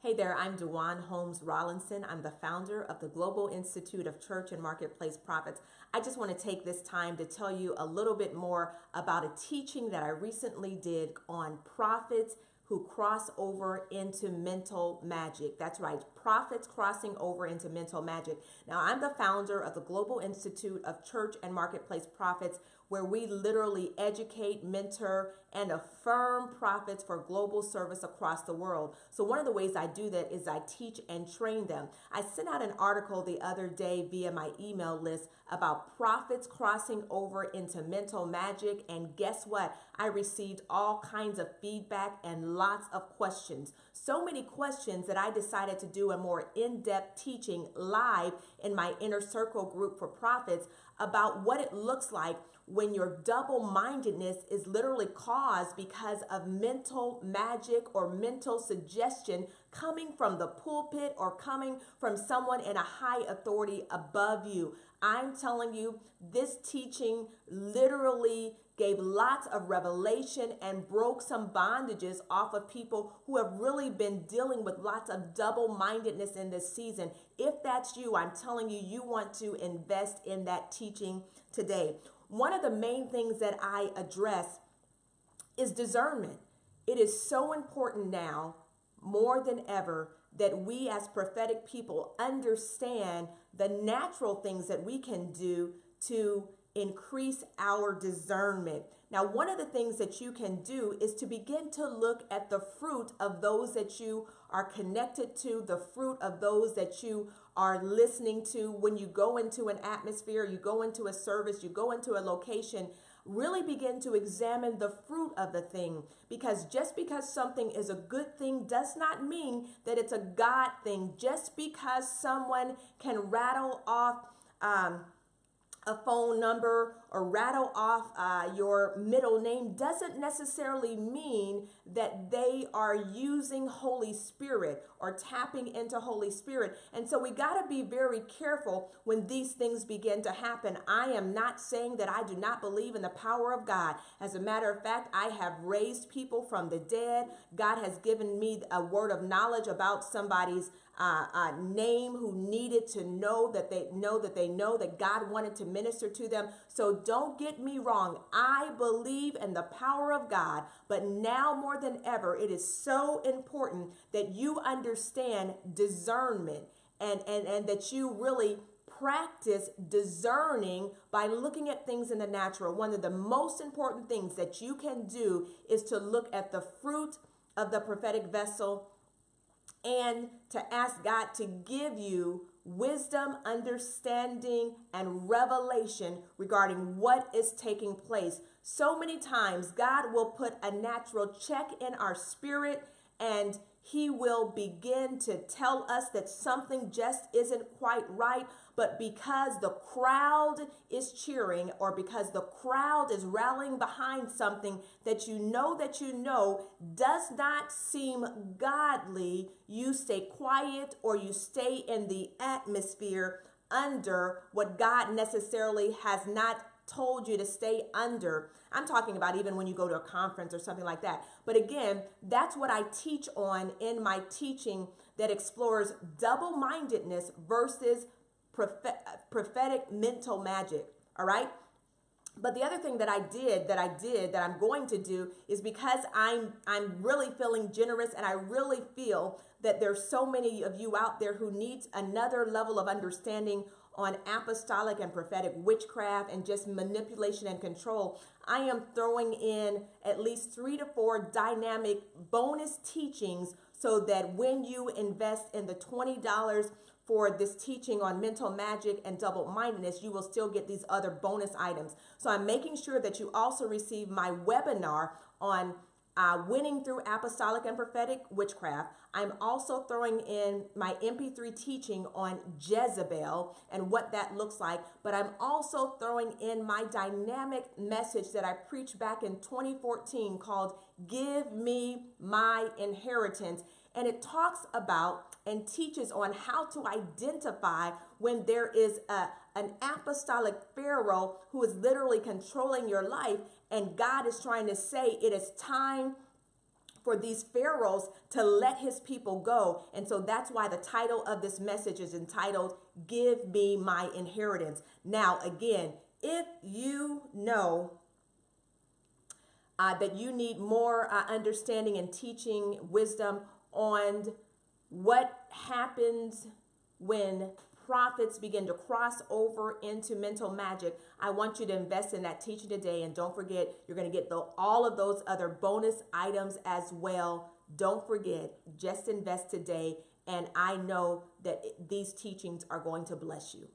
Hey there, I'm Dwann Holmes Rollinson. I'm the founder of the Global Institute of Church and Marketplace Prophets. I just want to take this time to tell you a little bit more about a teaching that I recently did on prophets who cross over into mental magic. That's right, prophets crossing over into mental magic. Now, I'm the founder of the Global Institute of Church and Marketplace Prophets, where we literally educate, mentor, and affirm prophets for global service across the world. So one of the ways I do that is I teach and train them. I sent out an article the other day via my email list about prophets crossing over into mental magic, and guess what? I received all kinds of feedback and lots of questions. So many questions that I decided to do a more in-depth teaching live in my inner circle group for prophets about what it looks like when your double-mindedness is literally caused because of mental magic or mental suggestion coming from the pulpit or coming from someone in a high authority above you. I'm telling you, this teaching literally gave lots of revelation and broke some bondages off of people who have really been dealing with lots of double-mindedness in this season. If that's you, I'm telling you, you want to invest in that teaching today. One of the main things that I address is discernment. It is so important now, more than ever, that we as prophetic people understand the natural things that we can do to increase our discernment. Now, one of the things that you can do is to begin to look at the fruit of those that you are connected to, the fruit of those that you are listening to. When you go into an atmosphere, you go into a service, you go into a location, really begin to examine the fruit of the thing, because just because something is a good thing does not mean that it's a God thing. Just because someone can rattle off a phone number or rattle off your middle name doesn't necessarily mean that they are using Holy Spirit or tapping into Holy Spirit. And so we got to be very careful when these things begin to happen. I am not saying that I do not believe in the power of God. As a matter of fact, I have raised people from the dead. God has given me a word of knowledge about somebody's name who needed to know that they know that God wanted to minister to them. So don't get me wrong. I believe in the power of God, but now more than ever, it is so important that you understand discernment and that you really practice discerning by looking at things in the natural. One of the most important things that you can do is to look at the fruit of the prophetic vessel and to ask God to give you wisdom, understanding, and revelation regarding what is taking place. So many times God will put a natural check in our spirit, and He will begin to tell us that something just isn't quite right. But because the crowd is cheering, or because the crowd is rallying behind something that you know does not seem godly, you stay quiet or you stay in the atmosphere under what God necessarily has not told you to stay under. I'm talking about even when you go to a conference or something like that. But again, that's what I teach on in my teaching that explores double-mindedness versus prophetic mental magic. All right. But the other thing that I'm going to do is, because I'm really feeling generous, and I really feel that there's so many of you out there who needs another level of understanding on apostolic and prophetic witchcraft and just manipulation and control. I am throwing in at least 3 to 4 dynamic bonus teachings so that when you invest in the $20 for this teaching on mental magic and double-mindedness, you will still get these other bonus items. So I'm making sure that you also receive my webinar on winning through apostolic and prophetic witchcraft. I'm also throwing in my MP3 teaching on Jezebel and what that looks like. But I'm also throwing in my dynamic message that I preached back in 2014 called Give Me My Inheritance. And it talks about and teaches on how to identify when there is an apostolic pharaoh who is literally controlling your life, and God is trying to say it is time for these pharaohs to let his people go. And so that's why the title of this message is entitled, Give Me My Inheritance. Now, again, if you know that you need more understanding and teaching wisdom on what happens when prophets begin to cross over into mental magic, I want you to invest in that teaching today. And don't forget, you're going to get all of those other bonus items as well. Don't forget, just invest today. And I know that these teachings are going to bless you.